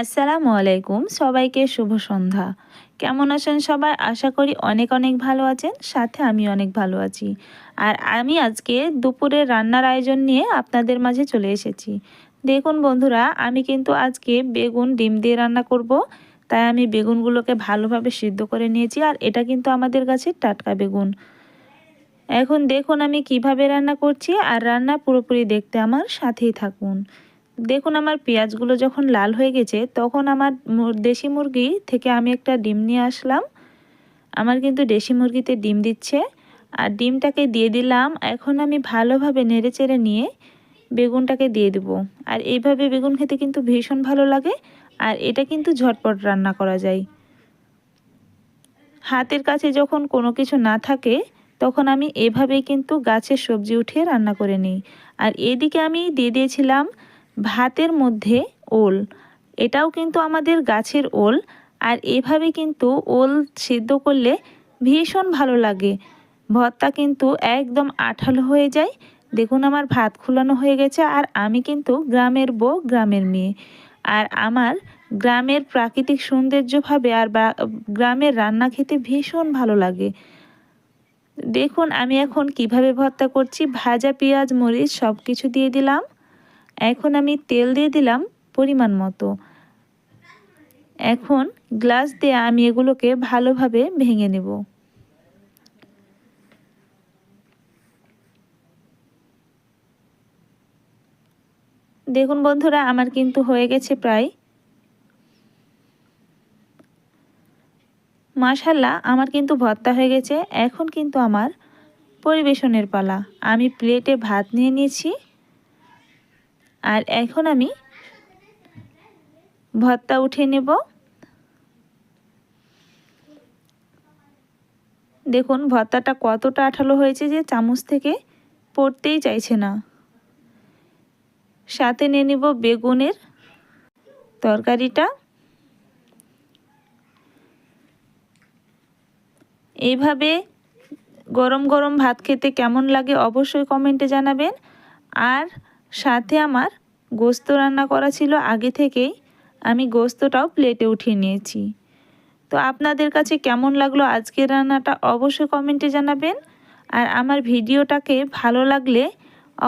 আসসালামু আলাইকুম, সবাইকে শুভ সন্ধ্যা। কেমন আছেন সবাই? আশা করি অনেক অনেক ভালো আছেন, সাথে আমি অনেক ভালো আছি। আর আমি আজকে দুপুরের রান্নার আয়োজন নিয়ে আপনাদের মাঝে চলে এসেছি। দেখুন বন্ধুরা, আমি কিন্তু আজকে বেগুন ডিম দিয়ে রান্না করব। তাই আমি বেগুনগুলোকে ভালোভাবে সিদ্ধ করে নিয়েছি, আর এটা কিন্তু আমাদের গাছের টাটকা বেগুন। এখন দেখুন আমি কিভাবে রান্না করছি, আর রান্না পুরোপুরি দেখতে আমার সাথেই থাকুন। দেখুন আমার পেঁয়াজগুলো যখন লাল হয়ে গেছে, তখন আমার দেশি মুরগি থেকে আমি একটা ডিম নিয়ে আসলাম। আমার কিন্তু দেশি মুরগিতে ডিম দিচ্ছে, আর ডিমটাকে দিয়ে দিলাম। এখন আমি ভালোভাবে নেড়েচেড়ে নিয়ে বেগুনটাকে দিয়ে দেব। আর এইভাবে বেগুন খেতে কিন্তু ভীষণ ভালো লাগে, আর এটা কিন্তু ঝটপট রান্না করা যায়। হাতের কাছে যখন কোনো কিছু না থাকে, তখন আমি এভাবেই কিন্তু গাছের সবজি উঠিয়ে রান্না করে নিই। আর এদিকে আমি দিয়ে দিয়েছিলাম ভাতের মধ্যে ওল। এটাও কিন্তু আমাদের গাছের ওল। আর এভাবে কিন্তু ওল সিদ্ধ করলে ভীষণ ভালো লাগে। ভর্তা কিন্তু একদম আঠালো হয়ে যায়। দেখুন আমার ভাত খুলানো হয়ে গেছে, আর আমি কিন্তু গ্রামের বউ, গ্রামের মেয়ে। আর আমার গ্রামের প্রাকৃতিক সৌন্দর্যভাবে আর গ্রামের রান্না খেতে ভীষণ ভালো লাগে। দেখুন আমি এখন কিভাবে ভর্তা করছি। ভাজা পেঁয়াজ মরিচ সব কিছু দিয়ে দিলাম। এখন আমি তেল দিয়ে দিলাম পরিমাণ মতো। এখন গ্লাস দিয়ে আমি এগুলোকে ভালোভাবে ভেঙে নেব। দেখুন বন্ধুরা, আমার কিন্তু হয়ে গেছে প্রায়। মাশাল্লাহ, আমার কিন্তু ভর্তা হয়ে গেছে। এখন কিন্তু আমার পরিবেশনের পালা। আমি প্লেটে ভাত নিয়ে নিয়েছি, আর এখন আমি ভর্তা উঠিয়ে নেব। দেখুন ভর্তাটা কতটা আঠালো হয়েছে যে চামচ থেকে পড়তেই চাইছে না। সাথে নিয়ে নেব বেগুনের তরকারিটা। এইভাবে গরম গরম ভাত খেতে কেমন লাগে অবশ্যই কমেন্টে জানাবেন। আর সাথে আমার গোস্ত রান্না করা ছিল আগে থেকেই, আমি গোস্তটাও প্লেটে উঠিয়ে নিয়েছি। তো আপনাদের কাছে কেমন লাগলো আজকের রান্নাটা অবশ্যই কমেন্টে জানাবেন। আর আমার ভিডিওটাকে ভালো লাগলে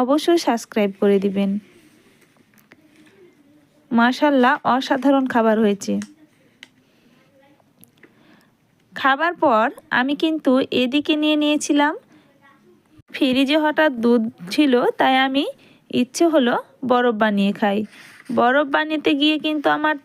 অবশ্যই সাবস্ক্রাইব করে দিবেন। মাশাল্লাহ, অসাধারণ খাবার হয়েছে। খাবার পর আমি কিন্তু এদিকে নিয়ে নিয়েছিলাম, ফ্রিজে হঠাৎ দুধ ছিল, তাই আমি ইচ্ছে হলো বরফ বানিয়ে খাই। বরফ বানাতে গিয়ে কিন্তু আমার